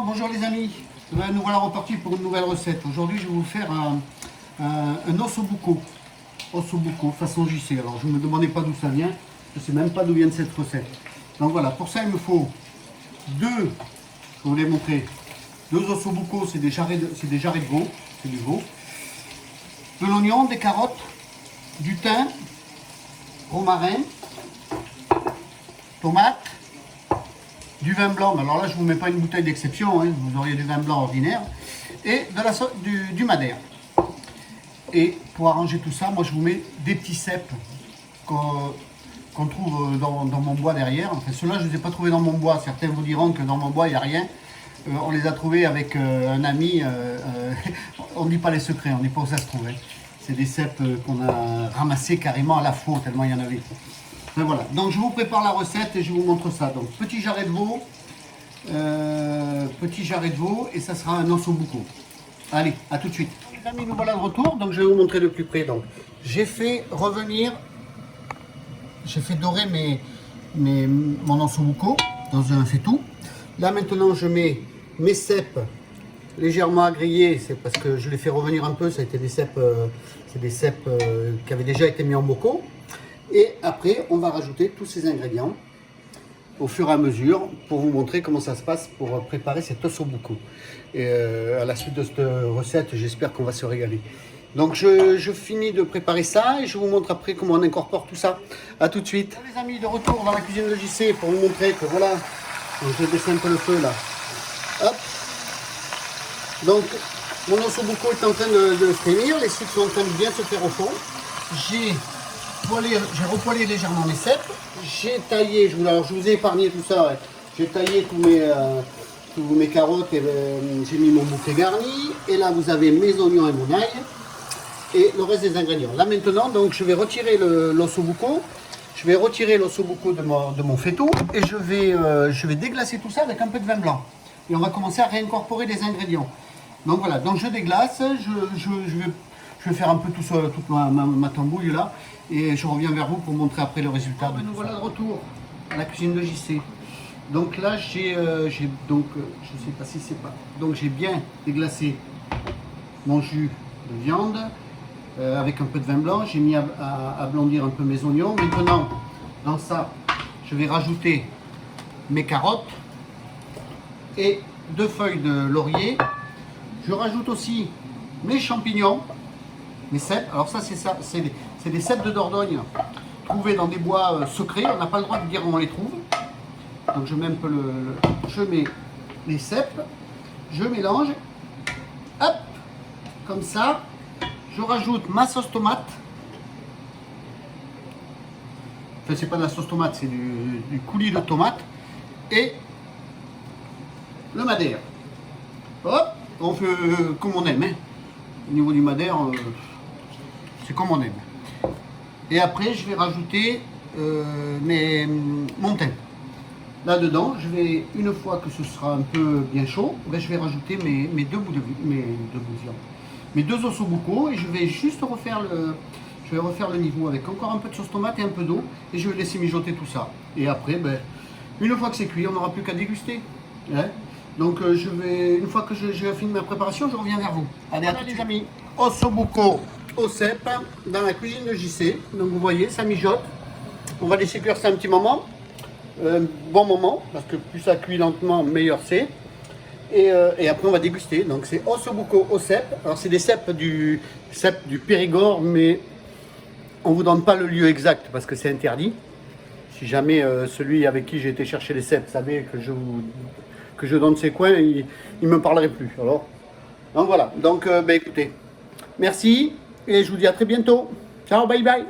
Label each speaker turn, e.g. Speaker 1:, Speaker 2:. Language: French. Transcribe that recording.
Speaker 1: bonjour les amis, nous voilà repartis pour une nouvelle recette. Aujourd'hui je vais vous faire un ossobuco façon JC. Alors je ne me demandez pas d'où ça vient, je ne sais même pas d'où vient cette recette. Donc voilà, pour ça il me faut deux, je vous l'ai montré, deux ossobuco, c'est des jarrets de veau, c'est du veau, de l'oignon, des carottes, du thym, romarin, tomates, du vin blanc. Alors là je ne vous mets pas une bouteille d'exception, hein, vous auriez du vin blanc ordinaire, et de du madère. Et pour arranger tout ça, moi je vous mets des petits cèpes qu'on trouve dans mon bois derrière. Enfin ceux-là je ne les ai pas trouvés dans mon bois, certains vous diront que dans mon bois il n'y a rien. On les a trouvés avec un ami, on ne dit pas les secrets, on ne dit pas où ça se trouvait. C'est des cèpes qu'on a ramassés carrément à la faux, tellement il y en avait. Et voilà, donc je vous prépare la recette et je vous montre ça. Donc petit jarret de veau, et ça sera un ossobuco. Allez, à tout de suite. Les amis, nous voilà de retour, donc je vais vous montrer de plus près. Donc j'ai fait dorer mon ossobuco dans un faitout. Là maintenant je mets mes cèpes légèrement à griller, c'est parce que je les fais revenir un peu, ça a été des cèpes, c'est des cèpes qui avaient déjà été mis en bocaux. Et après, on va rajouter tous ces ingrédients au fur et à mesure pour vous montrer comment ça se passe pour préparer cet ossobuco. Et à la suite de cette recette, j'espère qu'on va se régaler. Donc je finis de préparer ça et je vous montre après comment on incorpore tout ça. A tout de suite. Les amis, de retour dans la cuisine de JC pour vous montrer que voilà, je baisse un peu le feu là. Hop. Donc mon ossobuco est en train de frémir, les cipes sont en train de bien se faire au fond. J'ai repoilé légèrement mes cèpes, j'ai taillé, je vous ai épargné tout ça, ouais. J'ai taillé tous mes carottes et j'ai mis mon bouquet garni. Et là vous avez mes oignons et mon ail et le reste des ingrédients. Là maintenant, donc je vais retirer l'ossobuco, de mon faitout et je vais déglacer tout ça avec un peu de vin blanc. Et on va commencer à réincorporer les ingrédients. Donc voilà, donc je déglace, je vais faire un peu toute ma tambouille là. Et je reviens vers vous pour montrer après le résultat. Nous voilà de retour à la cuisine de JC. Donc là je sais pas si c'est pas. Donc j'ai bien déglacé mon jus de viande avec un peu de vin blanc. J'ai mis à blondir un peu mes oignons. Maintenant dans ça je vais rajouter mes carottes et 2 feuilles de laurier. Je rajoute aussi mes champignons, mes cèpes. Alors ça c'est des cèpes de Dordogne trouvés dans des bois secrets. On n'a pas le droit de dire où on les trouve. Donc je mets un peu je mets les cèpes, je mélange, hop, comme ça. Je rajoute ma sauce tomate. Enfin c'est pas de la sauce tomate, c'est du coulis de tomate et le madère. Hop, on fait comme on aime. Hein. Au niveau du madère, c'est comme on aime. Et après, je vais rajouter mon thym. Là-dedans, une fois que ce sera un peu bien chaud, je vais rajouter mes deux bouts de viande. Mes deux ossobuco et je vais juste refaire le niveau avec encore un peu de sauce tomate et un peu d'eau. Et je vais laisser mijoter tout ça. Et après, une fois que c'est cuit, on n'aura plus qu'à déguster. Hein. Donc une fois que j'ai fini ma préparation, je reviens vers vous. Allez, à tous les amis. Ossobuco au cèpe dans la cuisine de JC. Donc vous voyez, ça mijote. On va laisser cuire ça un petit moment. Bon moment, parce que plus ça cuit lentement, meilleur c'est. Et après on va déguster. Donc c'est ossobuco au cèpe. Alors c'est des cèpes du Périgord, mais on ne vous donne pas le lieu exact parce que c'est interdit. Si jamais celui avec qui j'ai été chercher les cèpes savait que je donne ces coins, il ne me parlerait plus. Alors, donc voilà, donc écoutez, merci et je vous dis à très bientôt. Ciao, bye bye.